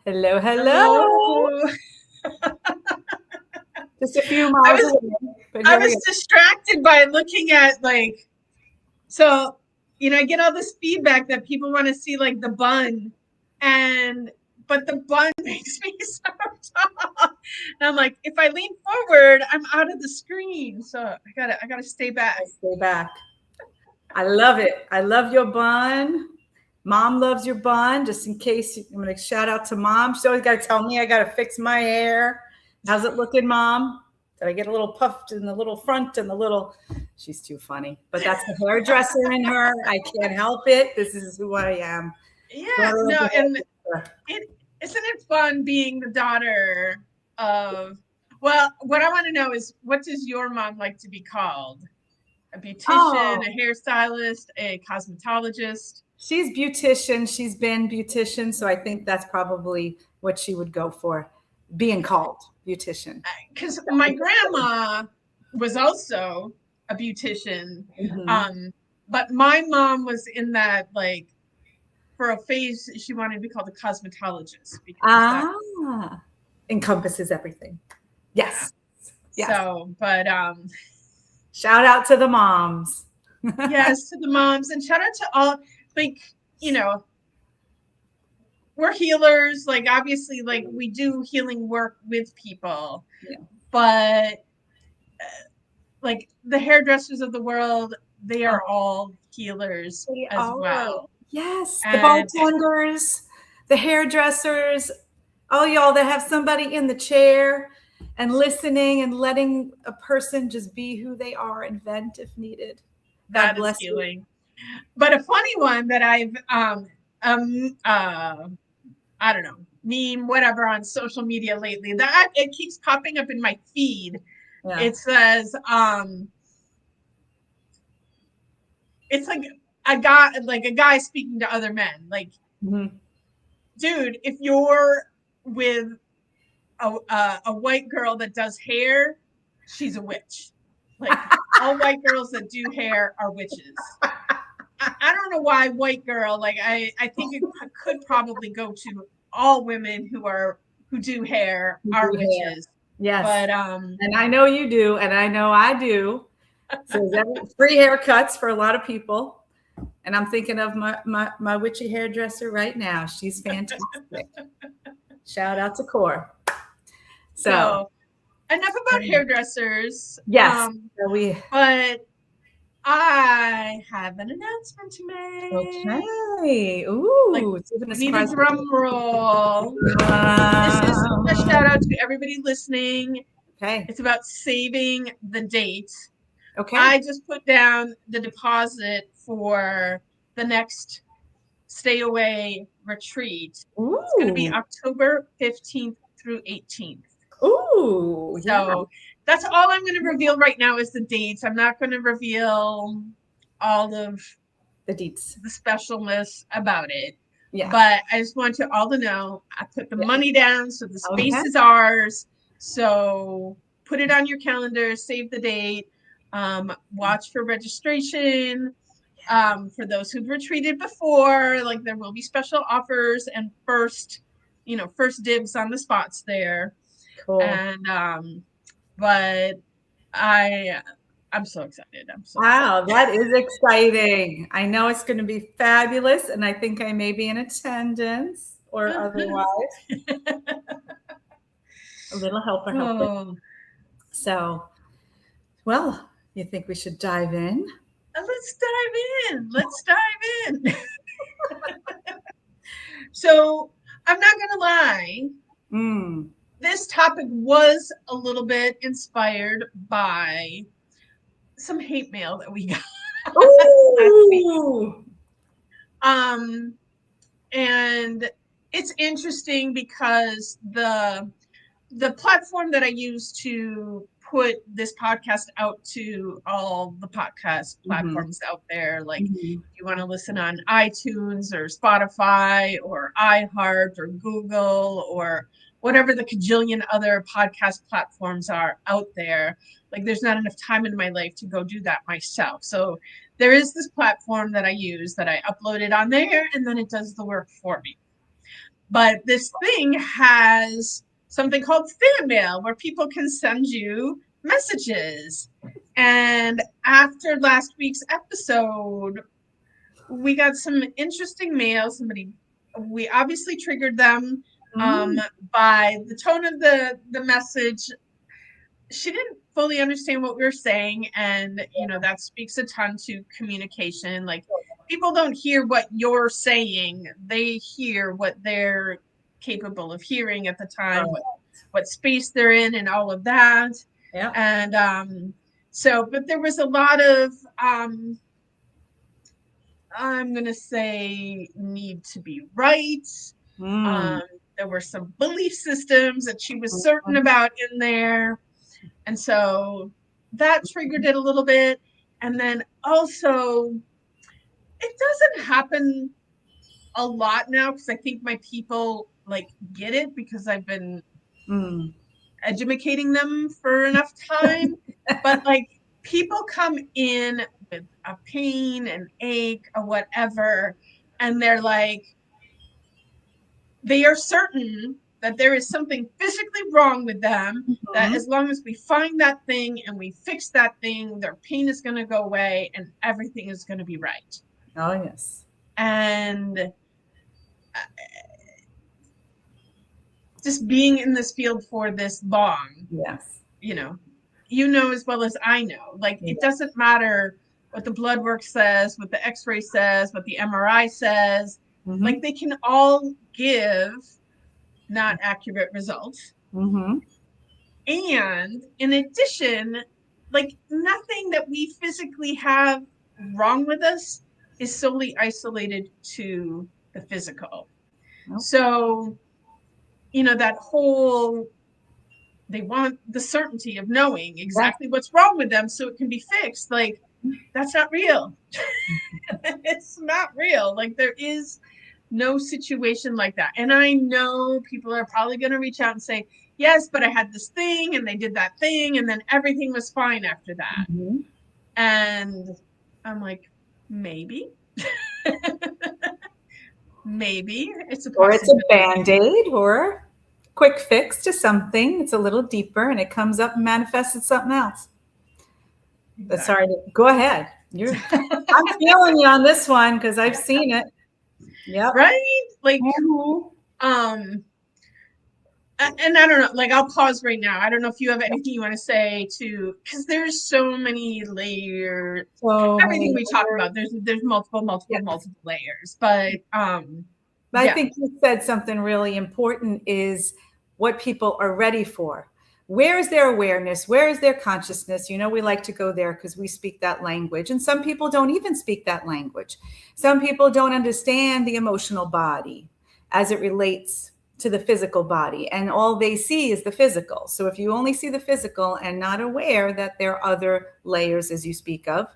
Hello, hello. Hello. Just a few I miles was away, but I here we was go. distracted by looking at so I get all this feedback that people want to see like the bun and but the bun makes me so tall. And I'm like, if I lean forward, I'm out of the screen. So I gotta stay back. Stay back. I love it. I love your bun. Mom loves your bun. Just in case, I'm going to shout out to Mom. She always got to tell me I got to fix my hair. How's it looking, Mom? Did I get a little puffed in the little front and the little? She's too funny. But that's the hairdresser in her. I can't help it. This is who I am. Yeah, Daughter of no, the and hairdresser. it isn't it fun being the daughter of what I want to know is what does your mom like to be called? A beautician, Oh, a hairstylist, a cosmetologist. she's beautician. She's been beautician. So I think that's probably what she would go for, being called beautician. Because my grandma was also a beautician. Mhm. Um, but my mom was in that like for a phase she wanted to be called a cosmetologist because that Ah, encompasses everything. yeah. Yes. Yes. So, but Shout out to the moms. yes, to the moms and shout out to all like, you know, we're healers, like obviously like we do healing work with people, Yeah. but like the hairdressers of the world, they Oh, are all healers they as are. well. Yes. The And bartenders, the hairdressers, all y'all that have somebody in the chair and listening and letting a person just be who they are and vent if needed. God that is bless you. healing. But a funny one that I've um uh I don't know, meme, whatever on social media lately, that it keeps popping up in my feed. Yeah. It says, it's like a guy speaking to other men. Like, Mhm. dude, if you're with a white girl that does hair, she's a witch. Like all white girls that do hair are witches. I don't know why white girl. Like I think it could probably go to all women who do hair You are do hair. witches. Yes. But And I know you do, and I know I do. So free haircuts for a lot of people. And I'm thinking of my witchy hairdresser right now. She's fantastic. Shout out to Core. So so enough about hairdressers. yes, so we But I have an announcement to make. okay. Like, Ooh, it's even a need a surprise. drum roll. This is a shout out to everybody listening. Okay. It's about saving the date. Okay. I just put down the deposit for the next stay away retreat. It's going to be Ooh. October 15th through 18th. Ooh. Yeah. So that's all I'm going to reveal right now is the dates. I'm not going to reveal all of The deets. the specialness about it. Yeah. But I just want you all to know I put the Yeah. money down, so the Okay. space is ours. So put it on your calendar, save the date, watch for registration. For those who've retreated before, like there will be special offers and first dibs on the spots there. Cool. And but I'm so excited. I'm so excited. Wow, that is exciting. I know it's going to be fabulous, and I think I may be in attendance or otherwise. A little helper, helper. Oh, So, well, you think we should dive in? let's dive in. Let's dive in. So I'm not gonna lie. Mm. This topic was a little bit inspired by some hate mail that we got last week. Ooh. And it's interesting because the platform that I use to put this podcast out to all the podcast Mhm. platforms out there, like Mhm. if you want to listen on iTunes or Spotify or iHeart or Google or whatever the cajillion other podcast platforms are out there, like there's not enough time in my life to go do that myself. So there is this platform that I use that I upload it on there and then it does the work for me. But this thing has something called fan mail where people can send you messages. And after last week's episode, we got some interesting mail. We obviously triggered them by the tone of the message. She didn't fully understand what we were saying, and that speaks a ton to communication. Like, people don't hear what you're saying, they hear what they're capable of hearing at the time, what space they're in, and all of that. Yeah. And but there was a lot of I'm gonna say need to be right. There were some belief systems that she was certain about in there. And so that triggered it a little bit. And then also, it doesn't happen a lot now because I think my people get it because I've been educating them for enough time. But people come in with a pain, an ache, or whatever, and they are certain that there is something physically wrong with them, that as long as we find that thing and we fix that thing, their pain is going to go away and everything is going to be right. Oh, yes. And just being in this field for this long, yes, you know as well as I know, it doesn't matter what the blood work says, what the x-ray says, what the MRI says, they can all give not accurate results. And in addition, nothing that we physically have wrong with us is solely isolated to the physical. So, that whole, they want the certainty of knowing exactly what's wrong with them so it can be fixed. That's not real. It's not real. There is no situation like that. And I know people are probably going to reach out and say, yes, but I had this thing and they did that thing and then everything was fine after that. And I'm like, maybe. Maybe it's a Band-Aid or quick fix to something. It's a little deeper and it comes up and manifests as something else. Exactly. But sorry, go ahead. I'm feeling you on this one because I've seen it. Yeah. Right? And I don't know, I'll pause right now. I don't know if you have anything you want to say because there's so many layers. Everything we talk about, there's multiple layers. But I think you said something really important is what people are ready for. Where is their awareness? Where is their consciousness? We like to go there because we speak that language. And some people don't even speak that language. Some people don't understand the emotional body as it relates to the physical body. And all they see is the physical. So if you only see the physical and not aware that there are other layers, as you speak of,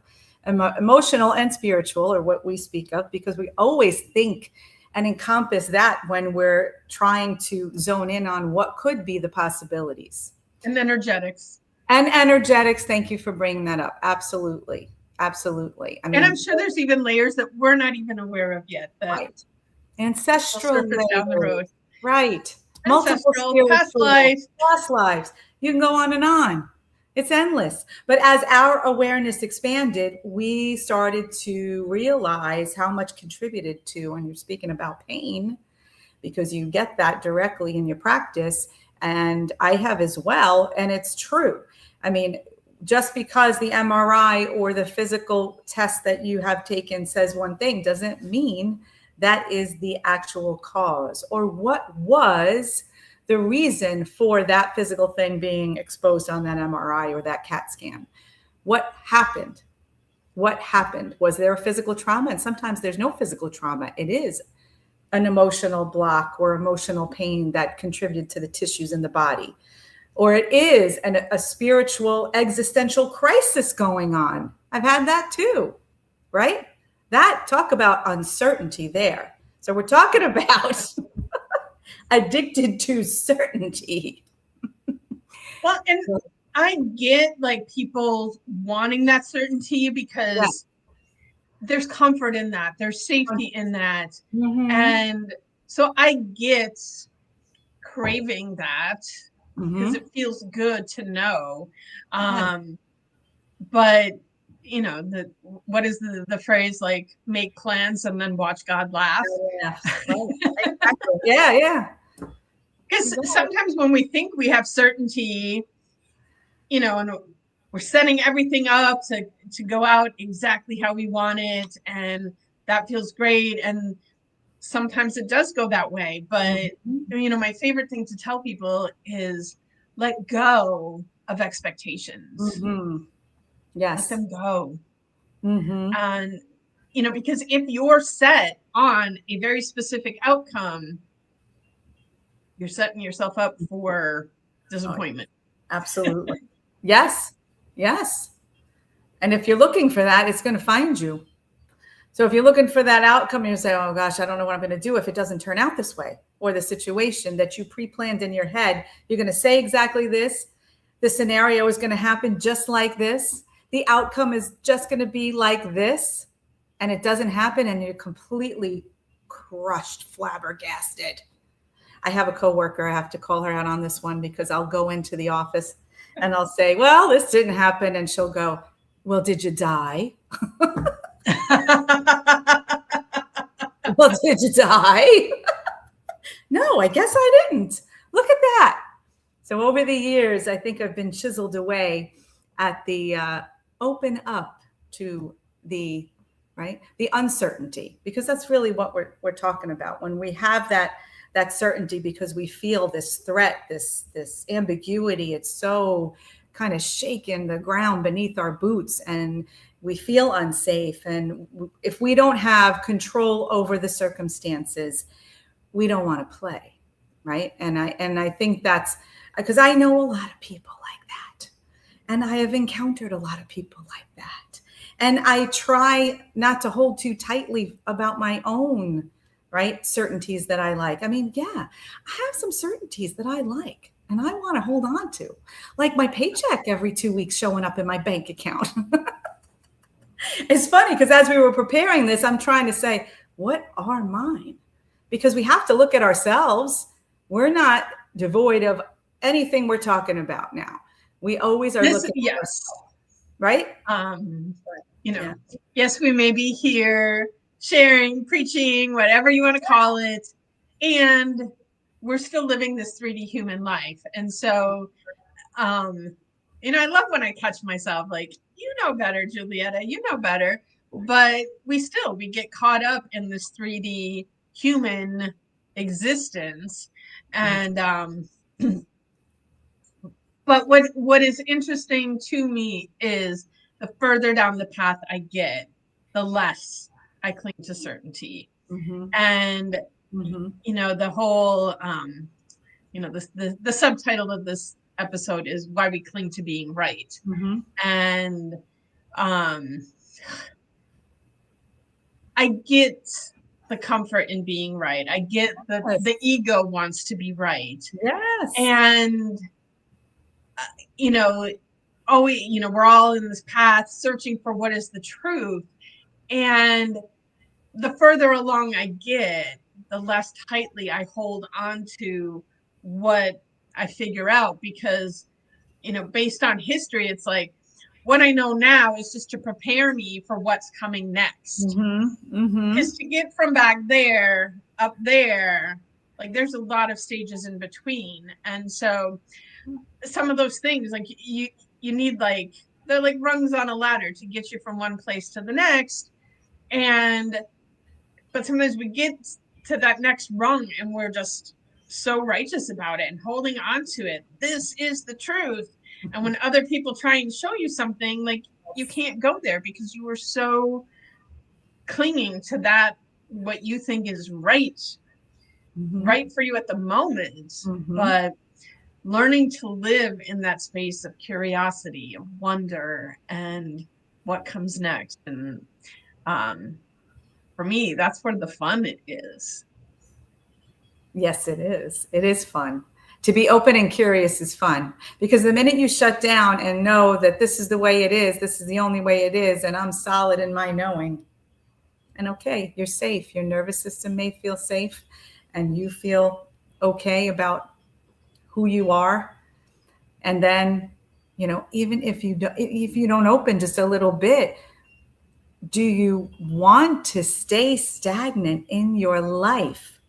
emotional and spiritual, or what we speak of, because we always think and encompass that when we're trying to zone in on what could be the possibilities. And energetics. Thank you for bringing that up. Absolutely. Absolutely. And I'm sure there's even layers that we're not even aware of yet. Right. Ancestral layers. Down the road. Right. Multiple past lives. You can go on and on. It's endless. But as our awareness expanded, we started to realize how much contributed to, when you're speaking about pain, because you get that directly in your practice. And I have as well. And it's true. I mean, just because the MRI or the physical test that you have taken says one thing doesn't mean that is the actual cause or what was the reason for that physical thing being exposed on that MRI or that CAT scan. What happened? What happened? Was there a physical trauma? And sometimes there's no physical trauma. It is an emotional block or emotional pain that contributed to the tissues in the body. Or it is a spiritual existential crisis going on. I've had that too, right? Talk about uncertainty there. So we're talking about addicted to certainty. Well, and I get people wanting that certainty because there's comfort in that. There's safety in that. And So I get craving that because Mhm. it feels good to know. Right. But you know, what is the phrase, like, make plans and then watch God laugh? Yeah. Right. Exactly. Yeah, yeah. Because Right. sometimes when we think we have certainty, you know, and we're setting everything up to go out exactly how we want it, and that feels great, and sometimes it does go that way. But Mhm. you know, my favorite thing to tell people is let go of expectations. Mhm. Let Yes. them go. Mhm. And you know, because if you're set on a very specific outcome, you're setting yourself up for Oh, yeah. disappointment. Absolutely. Yes. Yes. And if you're looking for that, it's going to find you. So if you're looking for that outcome, you say, "Oh gosh, I don't know what I'm going to do if it doesn't turn out this way," or the situation that you pre-planned in your head, you're going to say exactly this. The scenario is going to happen just like this. The outcome is just going to be like this, and it doesn't happen, and you're completely crushed, flabbergasted. I have a coworker. I have to call her out on this one because I'll go into the office and I'll say, "Well, this didn't happen," and she'll go, "Well, did you die?" "Well, did you die?" "No, I guess I didn't." Look at that. So over the years, I think I've been chiseled away at the open up to the right the uncertainty, because that's really what we're talking about when we have that certainty, because we feel this threat, this ambiguity. It's so kind of shaking the ground beneath our boots, and we feel unsafe. And if we don't have control over the circumstances, we don't want to play, right? And I think that's because I know a lot of people like that, and I have encountered a lot of people like that, and I try not to hold too tightly about my own right certainties that I like. I mean, yeah, I have some certainties that I like and I want to hold on to, like my paycheck every 2 weeks showing up in my bank account. It's funny because as we were preparing this, I'm trying to say, what are mine? Because we have to look at ourselves. We're not devoid of anything we're talking about now. We always are This, looking at yes. ourselves, right? Um, you know, Yeah. yes, we may be here sharing, preaching, whatever you want to call it, and we're still living this 3D human life. And so, you know, I love when I catch myself, like, you know better, Julietta, you know better. But we get caught up in this 3D human existence. And but what is interesting to me is the further down the path I get, the less I cling to certainty. Mm-hmm. And Mm-hmm. you know, the whole you know, the subtitle of this episode is why we cling to being right. Mm-hmm. And um I get the comfort in being right. I get Yes. the ego wants to be right. Yes. And you know, always, you know, we're all in this path searching for what is the truth. And the further along I get, the less tightly I hold on to what I figure out, because, you know, based on history, it's like what I know now is just to prepare me for what's coming next. Mm-hmm. Mm-hmm. Because to get from back there up there, like there's a lot of stages in between. And so some of those things, like you need, like, they're like rungs on a ladder to get you from one place to the next. And but sometimes we get to that next rung and we're just so righteous about it and holding on to it. This is the truth. And when other people try and show you something, like, you can't go there because you were so clinging to that, what you think is right, Mm-hmm. right for you at the moment. Mm-hmm. But learning to live in that space of curiosity, of wonder, and what comes next. And um, for me, that's where the fun is. Yes, it is. It is fun. To be open and curious is fun, because the minute you shut down and know that this is the way it is, this is the only way it is, and I'm solid in my knowing, and okay, you're safe. Your nervous system may feel safe, and you feel okay about who you are. And then, even if you don't open just a little bit, do you want to stay stagnant in your life?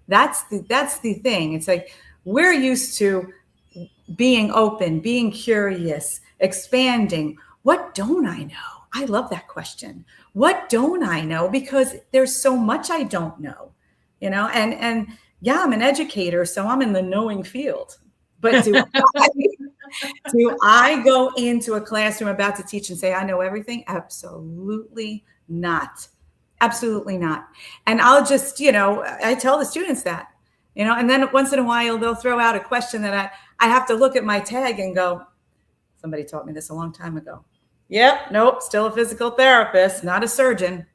That's the thing. It's like we're used to being open, being curious, expanding. What don't I know? I love that question. What don't I know? Because there's so much I don't know, and yeah, I'm an educator, so I'm in the knowing field. But do I go into a classroom about to teach and say, I know everything? Absolutely not. Absolutely not. And I'll just, I tell the students that, and then once in a while they'll throw out a question that I have to look at my tag and go, somebody taught me this a long time ago. Yep. Nope. Still a physical therapist, not a surgeon,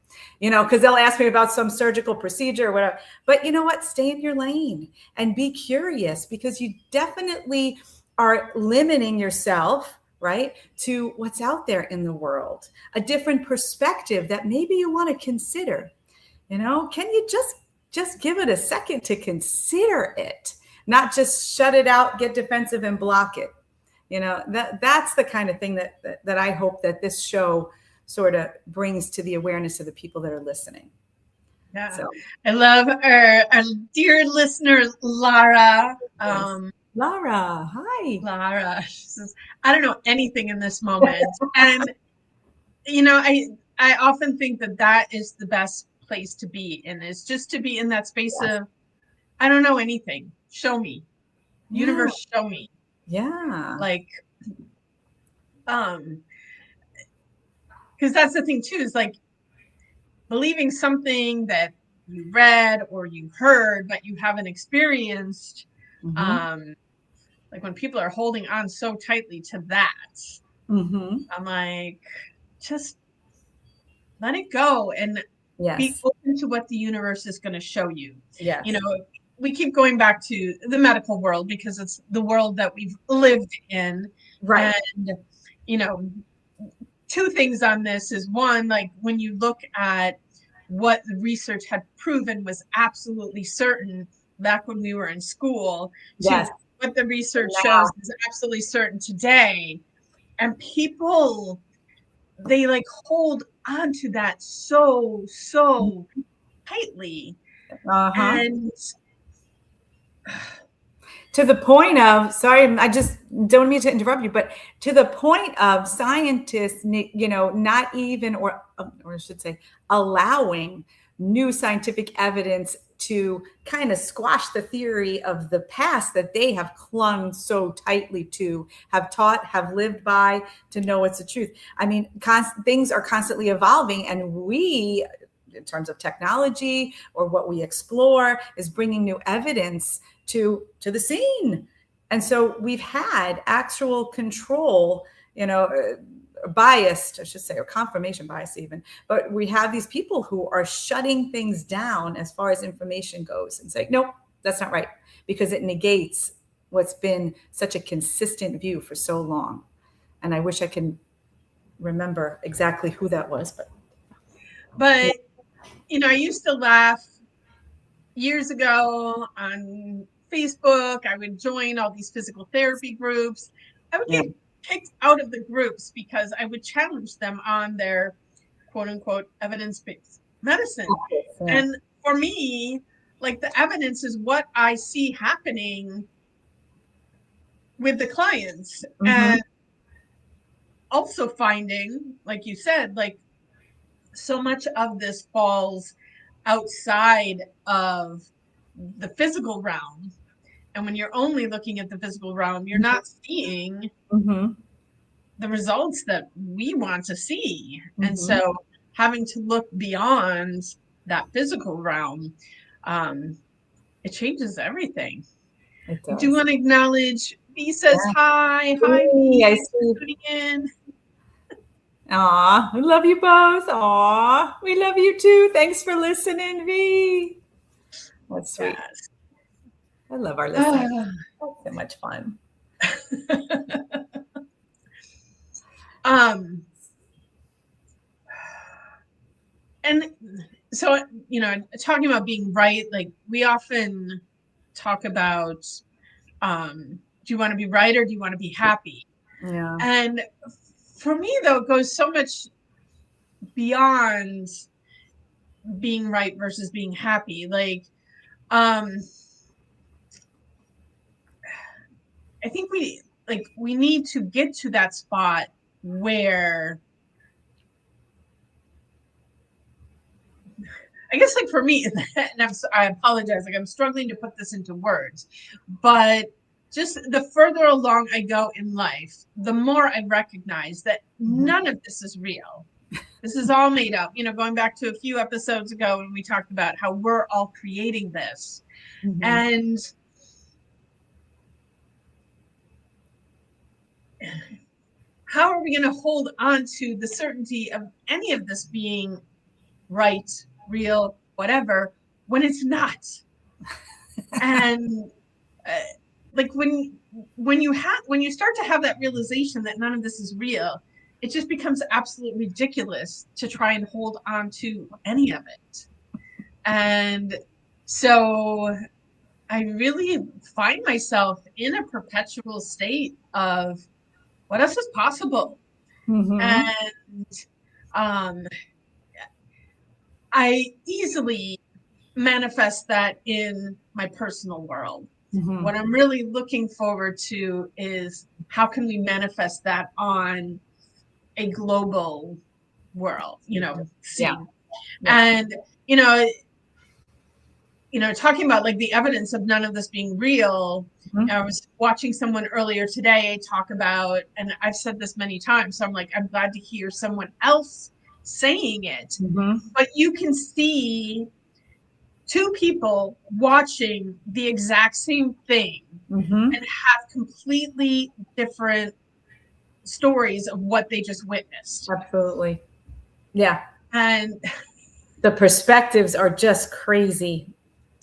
because they'll ask me about some surgical procedure or whatever. But you know what? Stay in your lane and be curious, because you definitely are limiting yourself, right, to what's out there in the world, a different perspective that maybe you want to consider. Can you just give it a second to consider it, not just shut it out, get defensive and block it. That's the kind of thing that I hope that this show sort of brings to the awareness of the people that are listening. Yeah. So, I love our dear listener, Lara. Lara, hi. Lara, she says, I don't know anything in this moment. And, I often think that is the best place to be in, is just to be in that space of, I don't know anything. Show me. Universe, show me. Yeah. Like, because that's the thing too, is like believing something that you read or you heard, but you haven't experienced. Mm-hmm. Like when people are holding on so tightly to that, I'm like, just let it go and be open to what the universe is going to show you. Yes. We keep going back to the medical world because it's the world that we've lived in. Right. And, two things on this is, one, like when you look at what the research had proven was absolutely certain back when we were in school, to what the research shows is absolutely certain today. And people, they like hold on to that so tightly. And to the point of, sorry, I just don't mean to interrupt you, but to the point of scientists, not even, or I should say, allowing new scientific evidence to kind of squash the theory of the past that they have clung so tightly to, have taught, have lived by, to know it's the truth. I mean, things are constantly evolving, and we, in terms of technology or what we explore, is bringing new evidence to the scene. And so we've had actual control, biased, I should say, or confirmation bias even, but we have these people who are shutting things down as far as information goes and say, nope, that's not right, because it negates what's been such a consistent view for so long. And I wish I can remember exactly who that was, but I used to laugh years ago on Facebook. I would join all these physical therapy groups. I would get kicked out of the groups because I would challenge them on their quote unquote evidence-based medicine. And for me, like, the evidence is what I see happening with the clients. And also finding, like you said, like, so much of this falls outside of the physical realm. And when you're only looking at the physical realm, you're not seeing the results that we want to see. And so having to look beyond that physical realm, it changes everything. I do want to acknowledge, V says hi. Hi, V. Thanks for tuning in. Aw, we love you both. Aw, we love you too. Thanks for listening, V. That's sweet. Yes. I love our listeners. That's so much fun. And so, talking about being right, like we often talk about, do you want to be right or do you want to be happy? Yeah. And for me, though, it goes so much beyond being right versus being happy. Like, I think we need to get to that spot where, I guess, like for me, and I apologize, like I'm struggling to put this into words, but just the further along I go in life, the more I recognize that none of this is real. This is all made up. Going back to a few episodes ago when we talked about how we're all creating this. And how are we going to hold on to the certainty of any of this being right, real, whatever, when it's not? And like when you start to have that realization that none of this is real, it just becomes absolutely ridiculous to try and hold on to any of it. And so I really find myself in a perpetual state of what else is possible. And I easily manifest that in my personal world. What I'm really looking forward to is how can we manifest that on a global world, scene. And, talking about like the evidence of none of this being real. I was watching someone earlier today talk about, and I've said this many times, so I'm like, I'm glad to hear someone else saying it, but you can see two people watching the exact same thing and have completely different stories of what they just witnessed. Absolutely. Yeah. And the perspectives are just crazy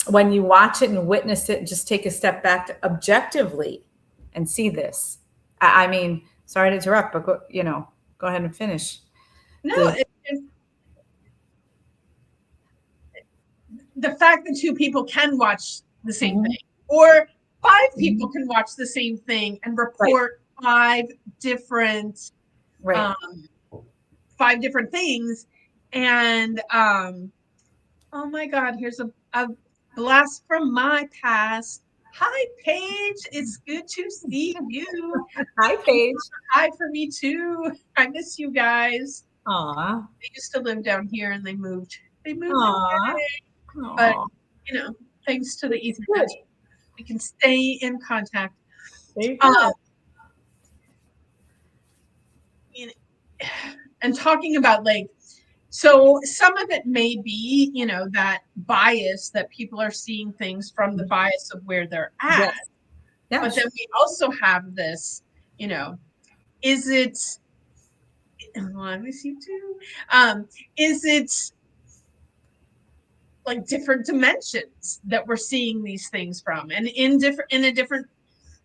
when you watch it and witness it and just take a step back objectively and see this. I mean, sorry to interrupt, but go ahead and finish. No, the fact that two people can watch the same thing, or five people can watch the same thing and report five different things. And oh my God, here's a blast from my past. Hi, Paige. It's good to see you. Hi, Paige. Hi for me too. I miss you guys. Aw. They used to live down here and they moved. Aww. But thanks to the Ethernet, we can stay in contact. There you go. And talking about so some of it may be, that bias that people are seeing things from the bias of where they're at. Yes. But then we also have this, is it, let me see too. Is it like different dimensions that we're seeing these things from, and in a different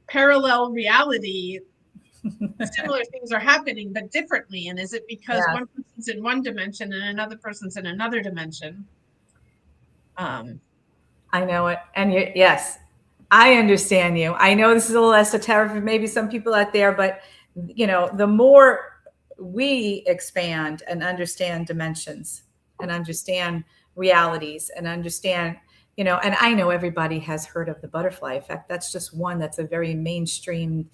parallel reality, similar things are happening, but differently. And is it because one person's in one dimension and another person's in another dimension? I know it. And yes, I understand you. I know this is a little esoteric for maybe some people out there, but the more we expand and understand dimensions and understand realities and understand, and I know everybody has heard of the butterfly effect. That's just one that's a very mainstream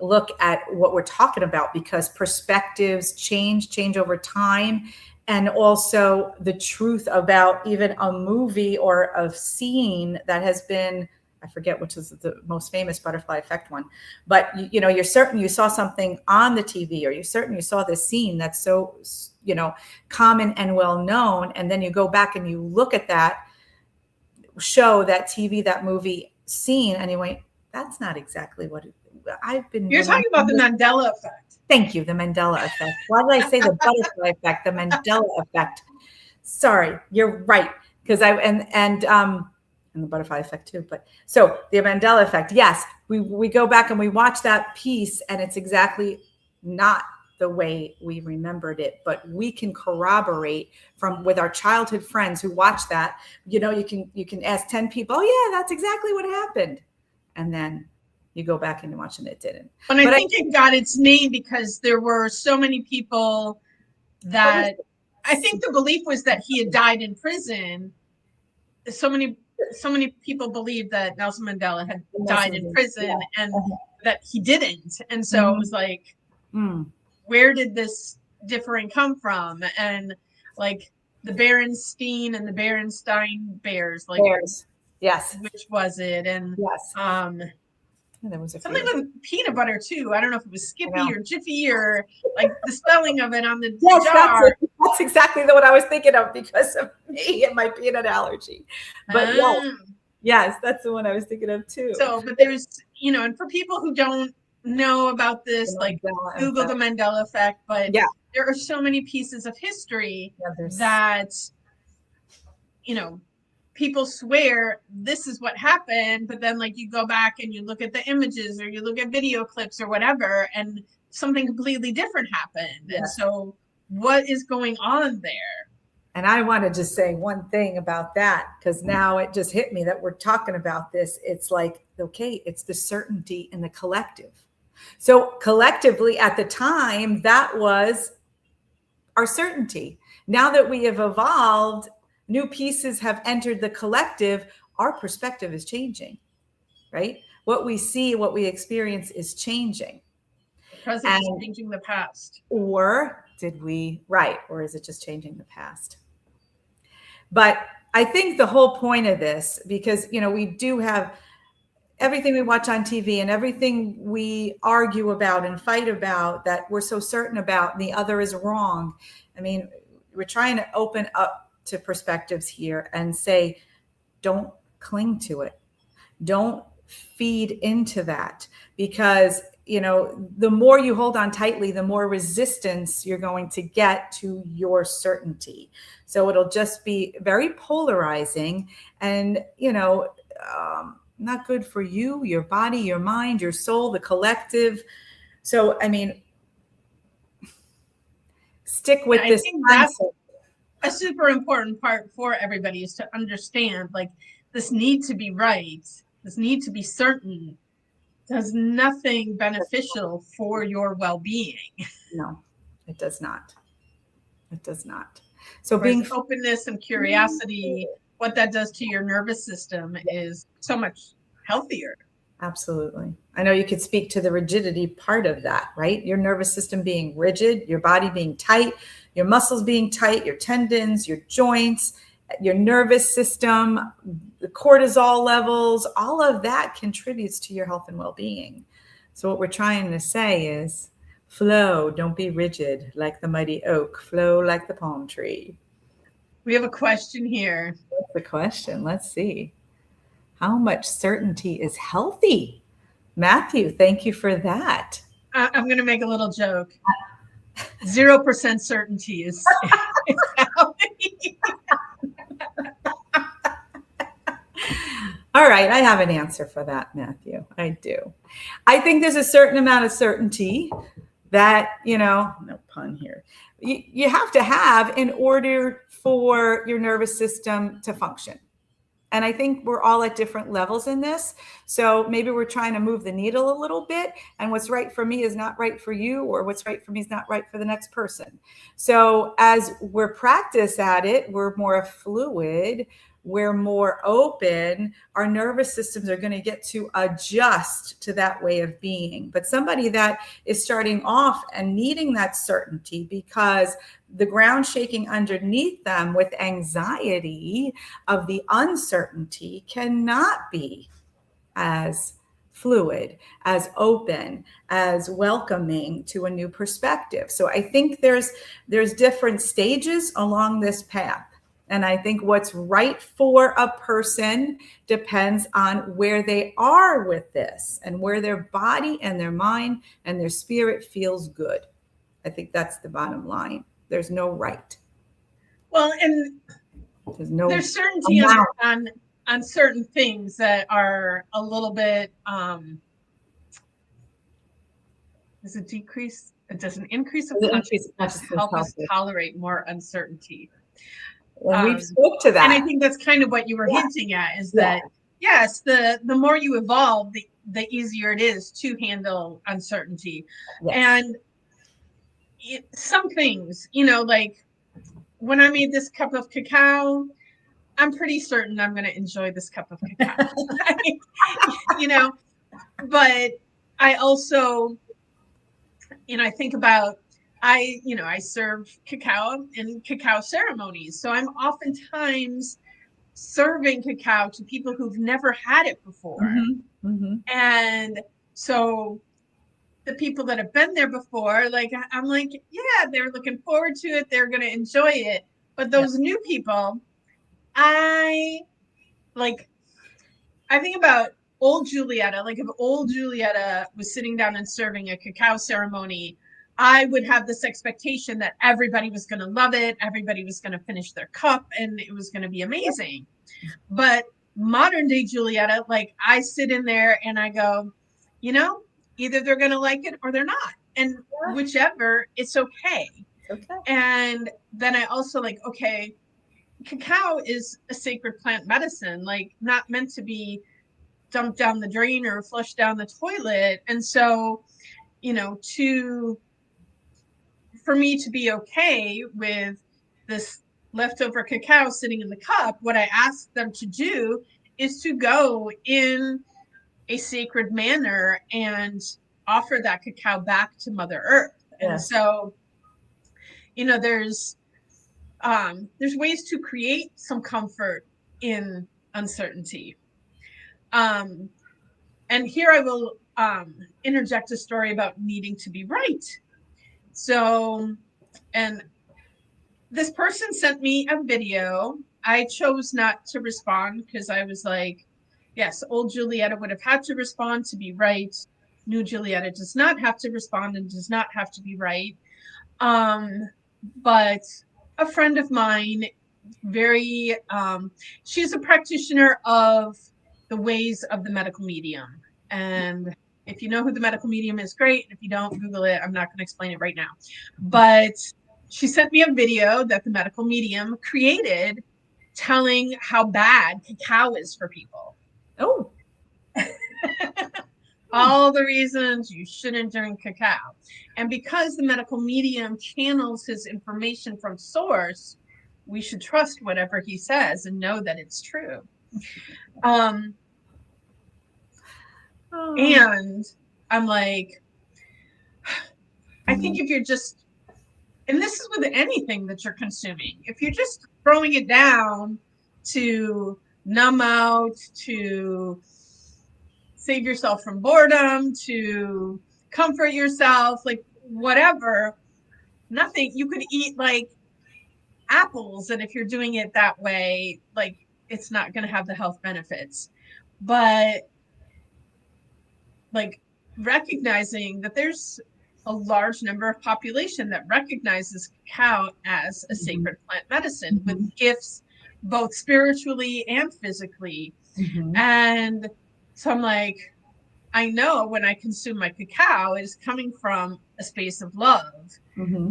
look at what we're talking about, because perspectives change over time. And also the truth about even a movie or a scene that has been, I forget which is the most famous butterfly effect one, but you're certain you saw something on the TV, or you're certain you saw this scene that's so, common and well known. And then you go back and you look at that show, that TV, that movie scene, and you went, that's not exactly what I've been. You're talking about the Mandela effect. Thank you. The Mandela effect. Why did I say the butterfly effect? The Mandela effect. Sorry, you're right. Because and the butterfly effect too. But so the Mandela effect. Yes, we go back and we watch that piece, and it's exactly not the way we remembered it, but we can corroborate from with our childhood friends who watch that. You know, you can ask 10 people, oh yeah, that's exactly what happened. And then you go back and watch and it didn't. And I think it got its name because there were so many people that I think the belief was that he had died in prison. So many people believed that Nelson Mandela had died in prison and that he didn't. And so it was like, where did this differing come from? And like the Berenstein and the Berenstein Bears, like Bears. Yes. Which was it? And yes. There was something with peanut butter too. I don't know if it was Skippy or Jiffy or like the spelling of it on the jar. That's exactly what I was thinking of because of me and my peanut allergy. But yes, that's the one I was thinking of too. So, but there's, you know, and for people who don't know about this, like Google the Mandela effect, but there are so many pieces of history that, you know, people swear this is what happened, but then like you go back and you look at the images or you look at video clips or whatever, and something completely different happened. And so what is going on there? And I want to just say one thing about that, because now it just hit me that we're talking about this. It's like, okay, it's the certainty in the collective. So collectively at the time, that was our certainty. Now that we have evolved, new pieces have entered the collective, our perspective is changing, right? What we see, what we experience is changing. The present is changing the past. Or did we, or is it just changing the past? But I think the whole point of this, because, you know, we do have everything we watch on TV and everything we argue about and fight about that we're so certain about, and the other is wrong. I mean, we're trying to open up to perspectives here and say, don't cling to it. Don't feed into that, because, you know, the more you hold on tightly, the more resistance you're going to get to your certainty. So it'll just be very polarizing and, you know, not good for you, your body, your mind, your soul, the collective. So, I mean, stick with this. I think that's a super important part for everybody, is to understand, like, this need to be right, this need to be certain, does nothing beneficial for your well-being. No, it does not. It does not. So being openness and curiosity, what that does to your nervous system is so much healthier. Absolutely. I know you could speak to the rigidity part of that, right? Your nervous system being rigid, your body being tight, your muscles being tight, your tendons, your joints, your nervous system, the cortisol levels, all of that contributes to your health and well-being. So what we're trying to say is flow, don't be rigid like the mighty oak, flow like the palm tree. We have a question here. What's the question? Let's see. How much certainty is healthy? Matthew, thank you for that. I'm going to make a little joke. 0% certainty is healthy. All right, I have an answer for that, Matthew. I do. I think there's a certain amount of certainty that, you know, no pun here, you have to have in order for your nervous system to function. And I think we're all at different levels in this. So maybe we're trying to move the needle a little bit, and what's right for me is not right for you, or what's right for me is not right for the next person. So as we're practice at it, we're more fluid, we're more open, our nervous systems are going to get to adjust to that way of being. But somebody that is starting off and needing that certainty because the ground shaking underneath them with anxiety of the uncertainty cannot be as fluid, as open, as welcoming to a new perspective. So I think there's different stages along this path. And I think what's right for a person depends on where they are with this and where their body and their mind and their spirit feels good. I think that's the bottom line. There's no right. Well, and there's certainty on certain things that are a little bit, is it decreased It does an increase of The consciousness increase of consciousness help us helps us. tolerate more uncertainty. And we've spoke to that. And I think that's kind of what you were hinting at, is that, yes, the more you evolve, the easier it is to handle uncertainty. Yes. And some things, you know, like when I made this cup of cacao, I'm pretty certain I'm going to enjoy this cup of cacao. You know, but I also, you know, I think about, I serve cacao in cacao ceremonies. So I'm oftentimes serving cacao to people who've never had it before. Mm-hmm. Mm-hmm. And so the people that have been there before, like, I'm like, yeah, they're looking forward to it. They're going to enjoy it. But those new people, I think about old Julietta. Like, if old Julietta was sitting down and serving a cacao ceremony, I would have this expectation that everybody was going to love it. Everybody was going to finish their cup and it was going to be amazing. But modern day Julietta, like, I sit in there and I go, you know, either they're going to like it or they're not. And whichever, it's okay. Okay. And then I also like, okay, cacao is a sacred plant medicine, like not meant to be dumped down the drain or flushed down the toilet. And so, you know, for me to be okay with this leftover cacao sitting in the cup, what I ask them to do is to go in a sacred manner and offer that cacao back to Mother Earth. And so, you know, there's ways to create some comfort in uncertainty. And here I will interject a story about needing to be right. So, and this person sent me a video. I chose not to respond because I was like, yes, old Julietta would have had to respond to be right. New Julietta does not have to respond and does not have to be right. But a friend of mine, she's a practitioner of the ways of the medical medium. And if you know who the medical medium is, great. If you don't, Google it. I'm not going to explain it right now. But she sent me a video that the medical medium created telling how bad cacao is for people. Oh. All the reasons you shouldn't drink cacao. And because the medical medium channels his information from source, we should trust whatever he says and know that it's true. And I'm like, I think if you're just, and this is with anything that you're consuming, if you're just throwing it down to numb out, to save yourself from boredom, to comfort yourself, like whatever, nothing, you could eat like apples, and if you're doing it that way, like it's not going to have the health benefits. But like recognizing that there's a large number of population that recognizes cacao as a sacred plant medicine with gifts both spiritually and physically. And so I'm like, I know when I consume my cacao, it is coming from a space of love.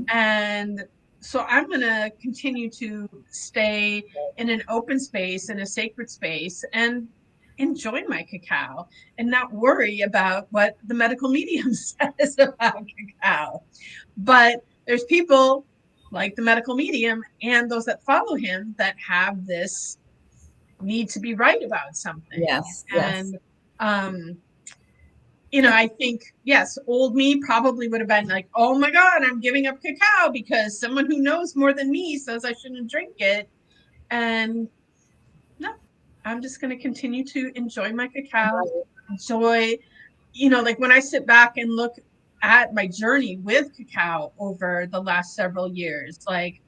And so I'm going to continue to stay in an open space, in a sacred space, and enjoy my cacao and not worry about what the medical medium says about cacao. But there's people like the medical medium and those that follow him that have this need to be right about something. And you know, I think, yes, old me probably would have been like, oh my God, I'm giving up cacao because someone who knows more than me says I shouldn't drink it. And no, I'm just going to continue to enjoy my cacao, enjoy, you know, like when I sit back and look at my journey with cacao over the last several years, like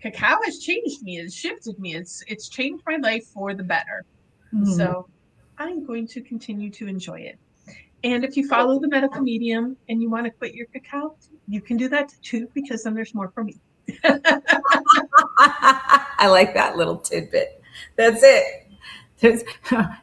cacao has changed me, it's shifted me, it's changed my life for the better. So I'm going to continue to enjoy it. And if you follow the medical medium and you want to quit your cacao, you can do that too, because then there's more for me. I like that little tidbit. That's it.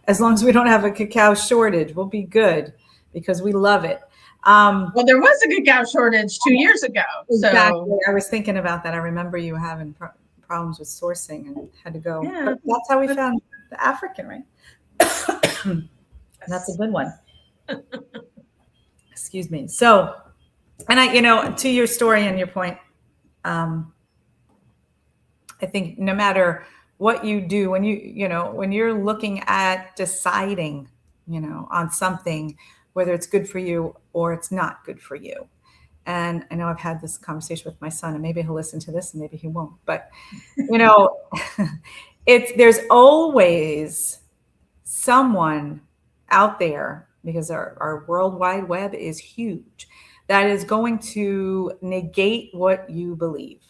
As long as we don't have a cacao shortage, we'll be good because we love it. Well, there was a cacao shortage 2 years ago. Exactly. So I was thinking about that. I remember you having problems with sourcing and had to go. Yeah. But that's how we found the African, right? That's a good one. Excuse me. So, and to your story and your point, I think no matter what you do, when you're looking at deciding, on something, whether it's good for you or it's not good for you. And I know I've had this conversation with my son, and maybe he'll listen to this and maybe he won't, but there's always someone out there, because our World Wide Web is huge, that is going to negate what you believe,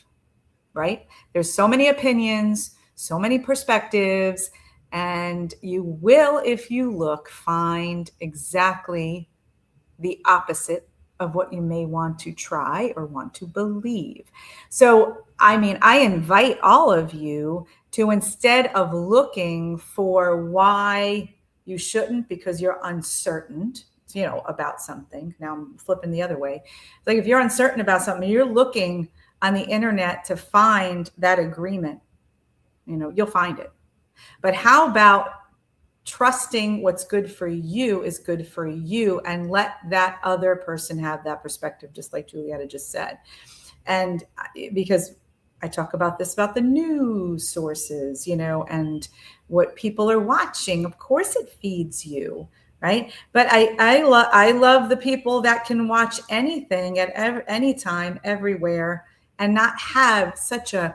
right? There's so many opinions, so many perspectives, and you will, if you look, find exactly the opposite of what you may want to try or want to believe. So, I invite all of you to, instead of looking for why you shouldn't because you're uncertain, about something. Now I'm flipping the other way. Like if you're uncertain about something, you're looking on the internet to find that agreement, you'll find it. But how about trusting what's good for you is good for you, and let that other person have that perspective, just like Julietta just said. And because I talk about the news sources, and what people are watching, of course it feeds you, right? But I love the people that can watch anything at any time, everywhere, and not have such a,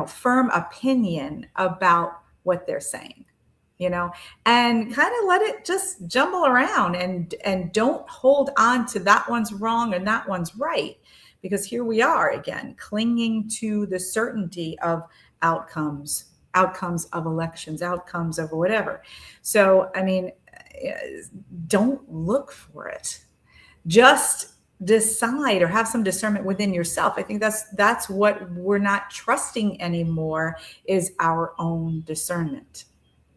firm opinion about what they're saying. And kind of let it just jumble around, and don't hold on to that one's wrong and that one's right, because here we are again, clinging to the certainty of outcomes of elections, outcomes of whatever. So, don't look for it. Just decide, or have some discernment within yourself. I think that's what we're not trusting anymore, is our own discernment.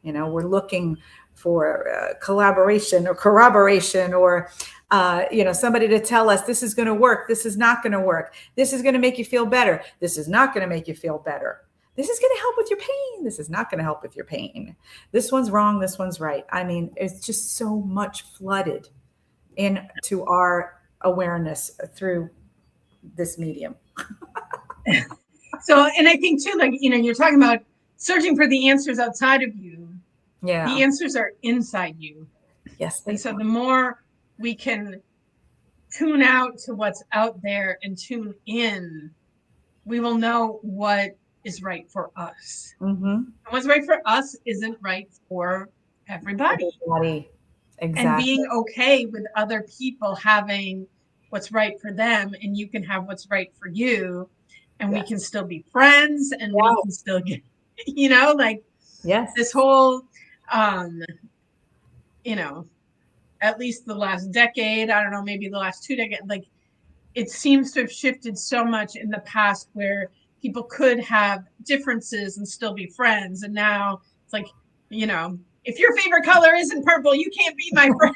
We're looking for collaboration or corroboration, or somebody to tell us this is going to work, this is not going to work, this is going to make you feel better, this is not going to make you feel better, this is going to help with your pain, this is not going to help with your pain, this one's wrong, this one's right. It's just so much flooded into our awareness through this medium. So, and I think too, like, you're talking about searching for the answers outside of you. Yeah. The answers are inside you. Yes. And so the more we can tune out to what's out there and tune in, we will know what is right for us. Mm-hmm. And what's right for us isn't right for everybody. Exactly. And being okay with other people having what's right for them, and you can have what's right for you, and we can still be friends, and we can still get, this whole, at least the last decade, I don't know, maybe the last 2 decades, like, it seems to have shifted so much in the past where people could have differences and still be friends. And now it's like, if your favorite color isn't purple, you can't be my friend.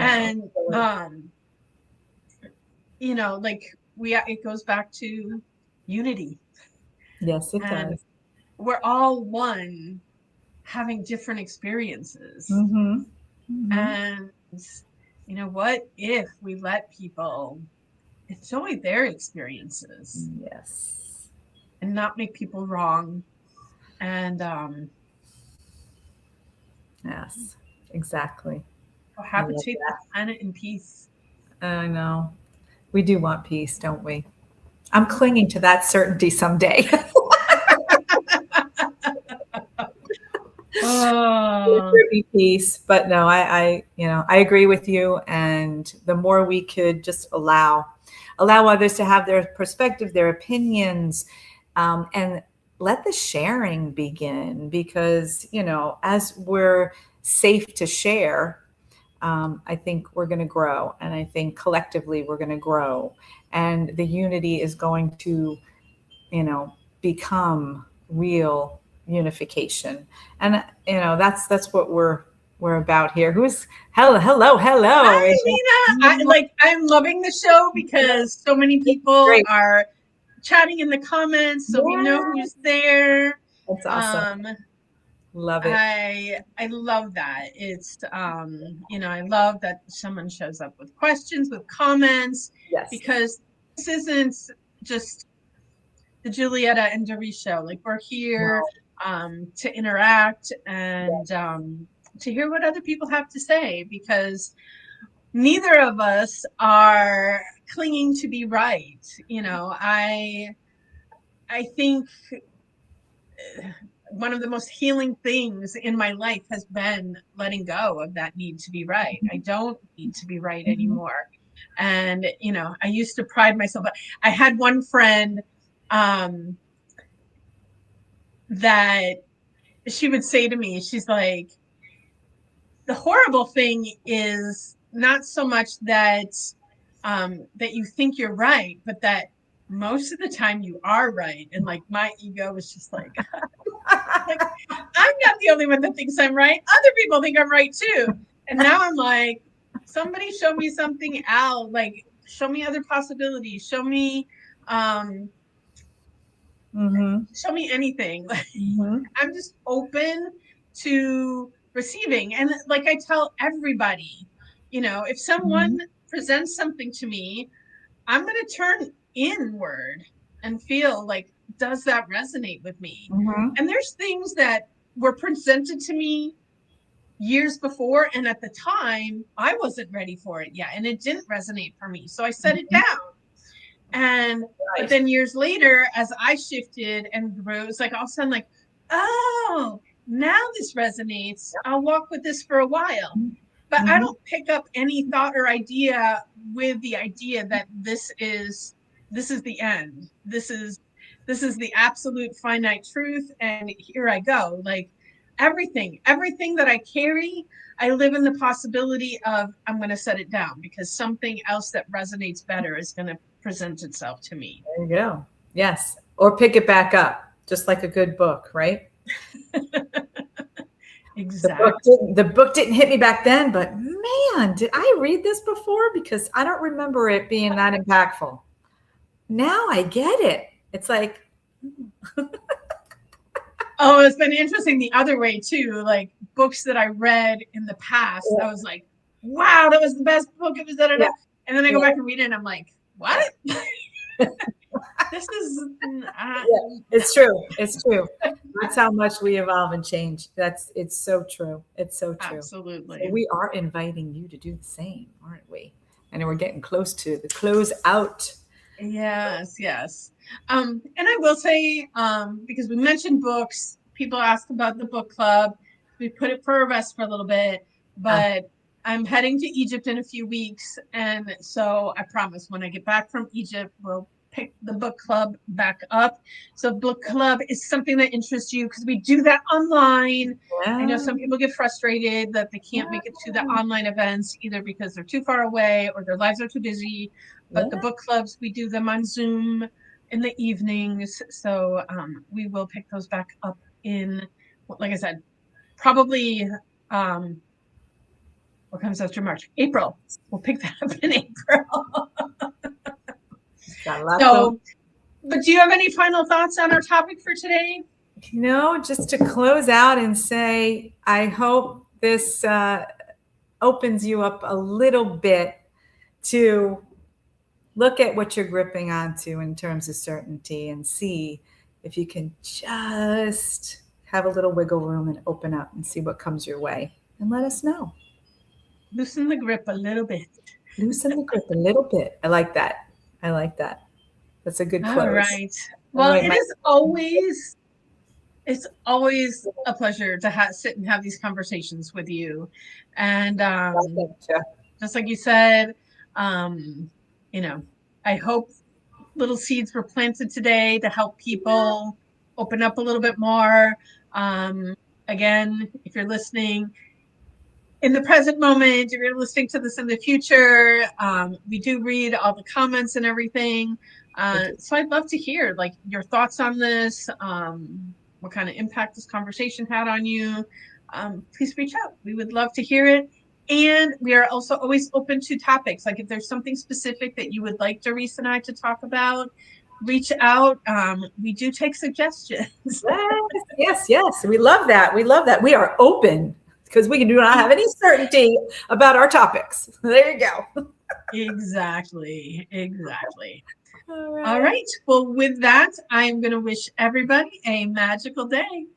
And, it goes back to unity. Yes, it does. We're all one, having different experiences. Mm-hmm. Mm-hmm. And, what if we let people enjoy their experiences? Yes. And not make people wrong. And, yes, exactly. Habitate the planet in peace. I know. We do want peace, don't we? I'm clinging to that certainty someday. Peace, but no, I agree with you. And the more we could just allow others to have their perspective, their opinions, and let the sharing begin, because, as we're safe to share, I think we're going to grow. And I think collectively we're going to grow, and the unity is going to, become real unification. And, that's what we're we're about here. Hello. Hi, Lena. I'm loving the show because so many people Great. are chatting in the comments, so we know who's there. That's awesome. Love it. I love that. It's I love that someone shows up with questions, with comments, Yes. because this isn't just the Julietta and Dorice show. Like, we're here to interact and to hear what other people have to say, because neither of us are clinging to be right. I think one of the most healing things in my life has been letting go of that need to be right. I don't need to be right anymore. And, I used to pride myself. I had one friend that she would say to me, she's like, the horrible thing is not so much that that you think you're right, but that most of the time you are right. And like, my ego was just like, like, I'm not the only one that thinks I'm right. Other people think I'm right too. And now I'm like, somebody show me something else. Like, show me other possibilities. Show me show me anything. I'm just open to receiving. And like I tell everybody, if someone presents something to me, I'm going to turn inward and feel like, does that resonate with me? And there's things that were presented to me years before, and at the time I wasn't ready for it yet, and it didn't resonate for me, so I set it down. And but then years later, as I shifted and grew, it's like all of a sudden, like, oh, now this resonates. I'll walk with this for a while. But I don't pick up any thought or idea with the idea that this is the end. This is the absolute finite truth, and here I go. Like, everything that I carry, I live in the possibility of, I'm going to set it down because something else that resonates better is going to present itself to me. There you go. Yes. Or pick it back up, just like a good book, right? Exactly. The book didn't hit me back then, but man, did I read this before? Because I don't remember it being that impactful. Now I get it. It's like, oh, it's been interesting the other way too. Like, books that I read in the past, I was like, wow, that was the best book. It was da, da, da. And then I go back and read it and I'm like, what? This is it's true. It's true. That's how much we evolve and change. It's so true. It's so true. Absolutely. So we are inviting you to do the same, aren't we? And we're getting close to the close out. Yes. And I will say, because we mentioned books, people ask about the book club. We put it for a rest for a little bit, but I'm heading to Egypt in a few weeks. And so I promise when I get back from Egypt, we'll pick the book club back up. So book club is something that interests you, because we do that online. I know some people get frustrated that they can't make it to the online events, either because they're too far away or their lives are too busy. But the book clubs, we do them on Zoom in the evenings. So we will pick those back up in, like I said, probably what comes after March? April. We'll pick that up in April. So, but do you have any final thoughts on our topic for today? No, just to close out and say, I hope this opens you up a little bit to look at what you're gripping onto in terms of certainty and see if you can just have a little wiggle room and open up and see what comes your way, and let us know. Loosen the grip a little bit. Loosen the grip a little bit. I like that. That's a good close. All right. Well, it's always a pleasure to sit and have these conversations with you. And just like you said, I hope little seeds were planted today to help people open up a little bit more. Again, if you're listening in the present moment, if you're listening to this in the future, we do read all the comments and everything. So I'd love to hear your thoughts on this, what kind of impact this conversation had on you. please reach out. We would love to hear it. And we are also always open to topics. Like if there's something specific that you would like Dorice and I to talk about, reach out. We do take suggestions. Yes. We love that. We love that. We are open because we do not have any certainty about our topics. There you go. Exactly. All right. Well, with that, I'm going to wish everybody a magical day.